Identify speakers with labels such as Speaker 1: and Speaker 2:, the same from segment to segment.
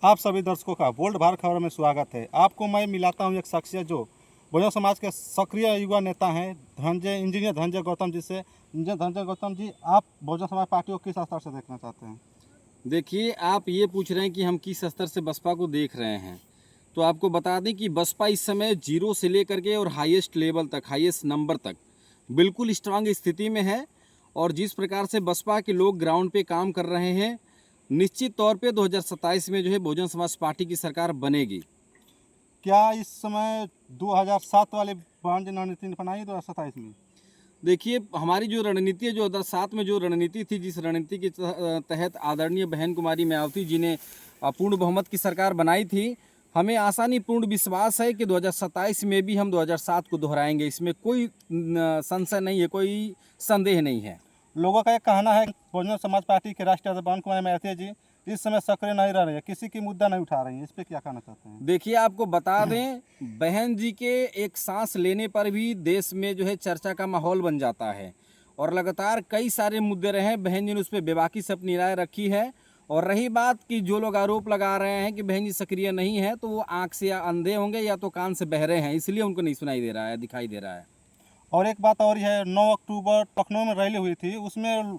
Speaker 1: आप सभी दर्शकों का बोल्ड भारत खबर में स्वागत है। आपको मैं मिलाता हूं एक शख्सियत जो बहुजन समाज के सक्रिय युवा नेता हैं, इंजीनियर धनंजय गौतम जी से। इंजीनियर धनंजय गौतम जी, आप बहुजन समाज पार्टी को किस स्तर से देखना चाहते हैं?
Speaker 2: देखिए, आप ये पूछ रहे हैं कि हम किस स्तर से बसपा को देख रहे हैं, तो आपको बता दें कि बसपा इस समय जीरो से लेकर के और हाईएस्ट लेवल तक, हाईएस्ट नंबर तक बिल्कुल स्ट्रांग स्थिति में है। और जिस प्रकार से बसपा के लोग ग्राउंड पे काम कर रहे हैं, निश्चित तौर पे 2027 में जो है बहुजन समाज पार्टी की सरकार बनेगी।
Speaker 1: क्या इस समय 2007 वाले बहन जी रणनीति अपनाई 2027 में?
Speaker 2: देखिए, हमारी जो रणनीति है, जो 2007 में जो रणनीति थी, जिस रणनीति के तहत आदरणीय बहन कुमारी मायावती जी ने पूर्ण बहुमत की सरकार बनाई थी, हमें आसानी पूर्ण विश्वास है कि 2027 में भी हम 2007 को दोहराएंगे। इसमें कोई संशय नहीं है, कोई संदेह नहीं है।
Speaker 1: लोगों का एक कहना है कि बहुजन समाज पार्टी के राष्ट्रीय अध्यक्ष बहन कुमारी मायावती जी इस समय सक्रिय नहीं रह रही है, किसी की मुद्दा नहीं उठा रही है, इस पर क्या कहना चाहते हैं?
Speaker 2: देखिए, आपको बता दें, बहन जी के एक सांस लेने पर भी देश में जो है चर्चा का माहौल बन जाता है। और लगातार कई सारे मुद्दे रहे हैं, बहन जी ने उस पर बेबाकी से अपनी राय रखी है। और रही बात कि जो लोग आरोप लगा रहे हैं कि बहन जी सक्रिय नहीं है, तो वो आंख से या अंधे होंगे या तो कान से बहरे हैं, इसलिए उनको नहीं सुनाई दे रहा है, दिखाई दे रहा है।
Speaker 1: और एक बात और है, 9 अक्टूबर लखनऊ में रैली हुई थी, उसमें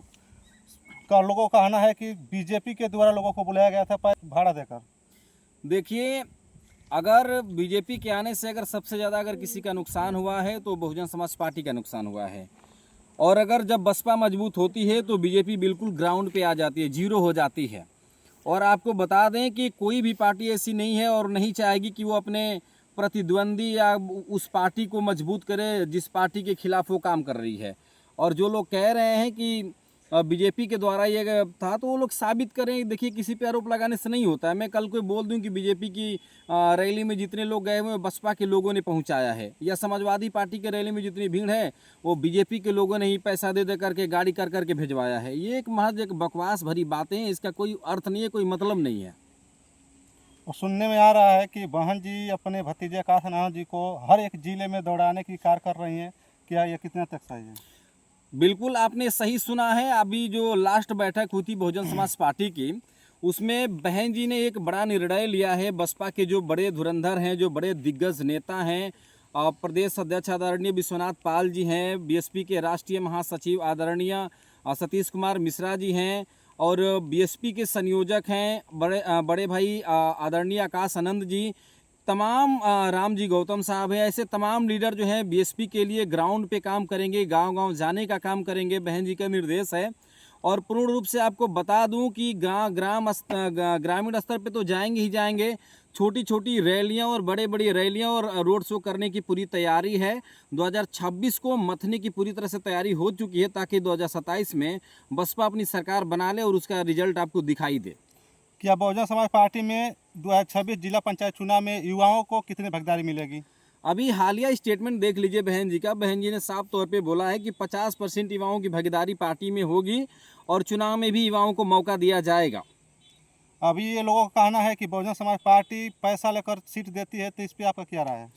Speaker 1: का लोगों का कहना है कि बीजेपी के द्वारा लोगों को बुलाया गया था भाड़ा देकर।
Speaker 2: देखिए, अगर बीजेपी के आने से अगर सबसे ज़्यादा अगर किसी का नुकसान हुआ है तो बहुजन समाज पार्टी का नुकसान हुआ है। और अगर जब बसपा मजबूत होती है तो बीजेपी बिल्कुल ग्राउंड पे आ जाती है, जीरो हो जाती है। और आपको बता दें कि कोई भी पार्टी ऐसी नहीं है और नहीं चाहेगी कि वो अपने प्रतिद्वंदी या उस पार्टी को मजबूत करे जिस पार्टी के खिलाफ वो काम कर रही है। और जो लोग कह रहे हैं कि बीजेपी के द्वारा ये था, तो वो लोग साबित करें। देखिए, किसी पे आरोप लगाने से नहीं होता है। मैं कल को बोल दूं कि बीजेपी की रैली में जितने लोग गए हुए बसपा के लोगों ने पहुंचाया है, या समाजवादी पार्टी के रैली में जितनी भीड़ है वो बीजेपी के लोगों ने ही पैसा दे दे करके गाड़ी कर करके भिजवाया है। ये एक महज एक बकवास भरी बातें हैं, इसका कोई अर्थ नहीं है, कोई मतलब नहीं है।
Speaker 1: और सुनने में आ रहा है कि बहन जी अपने भतीजे काशनाथ जी को हर एक जिले में दौड़ाने की कार्य कर रही हैं। क्या ये कितना तक सही है?
Speaker 2: बिल्कुल, आपने सही सुना है। अभी जो लास्ट बैठक हुई थी बहुजन समाज पार्टी की, उसमें बहन जी ने एक बड़ा निर्णय लिया है। बसपा के जो बड़े धुरंधर हैं, जो बड़े दिग्गज नेता हैं, प्रदेश अध्यक्ष आदरणीय विश्वनाथ पाल जी हैं, बीएसपी के राष्ट्रीय महासचिव आदरणीय सतीश कुमार मिश्रा जी हैं, और बीएसपी के संयोजक हैं बड़े भाई आदरणीय आकाश आनंद जी, तमाम राम जी गौतम साहब है, ऐसे तमाम लीडर जो हैं बीएसपी के लिए ग्राउंड पे काम करेंगे, गांव-गांव जाने का काम करेंगे। बहन जी का निर्देश है। और पूर्ण रूप से आपको बता दूं कि ग्रामीण स्तर पे तो जाएंगे ही जाएंगे। छोटी छोटी रैलियां और बड़े रैलियां और रोड शो करने की पूरी तैयारी है। 2026 को मथने की पूरी तरह से तैयारी हो चुकी है, ताकि 2027 में बसपा अपनी सरकार बना ले और उसका रिजल्ट आपको दिखाई दे।
Speaker 1: क्या बहुजन समाज पार्टी में 2026 जिला पंचायत चुनाव में युवाओं को कितनी भागीदारी मिलेगी?
Speaker 2: अभी हालिया स्टेटमेंट देख लीजिए बहन जी का। बहन जी ने साफ तौर पे बोला है कि 50% युवाओं की भागीदारी पार्टी में होगी और चुनाव में भी युवाओं को मौका दिया जाएगा।
Speaker 1: अभी ये लोगों का कहना है कि बहुजन समाज पार्टी पैसा लेकर सीट देती है, तो इस पर आपका क्या राय है?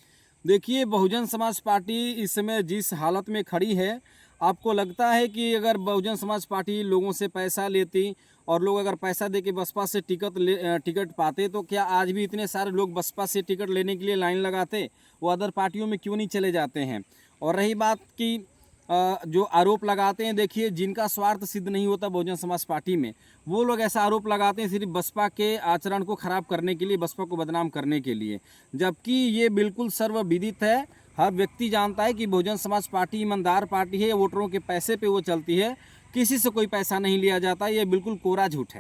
Speaker 2: देखिए, बहुजन समाज पार्टी इस समय जिस हालत में खड़ी है, आपको लगता है कि अगर बहुजन समाज पार्टी लोगों से पैसा लेती और लोग अगर पैसा दे के बसपा से टिकट पाते, तो क्या आज भी इतने सारे लोग बसपा से टिकट लेने के लिए लाइन लगाते? वो अदर पार्टियों में क्यों नहीं चले जाते हैं? और रही बात कि जो आरोप लगाते हैं, देखिए, जिनका स्वार्थ सिद्ध नहीं होता बहुजन समाज पार्टी में, वो लोग ऐसा आरोप लगाते हैं सिर्फ बसपा के आचरण को खराब करने के लिए, बसपा को बदनाम करने के लिए। जबकि ये बिल्कुल सर्वविदित है, हर व्यक्ति जानता है कि बहुजन समाज पार्टी ईमानदार पार्टी है, वोटरों के पैसे पे वो चलती है, किसी से कोई पैसा नहीं लिया जाता। ये बिल्कुल कोरा झूठ है।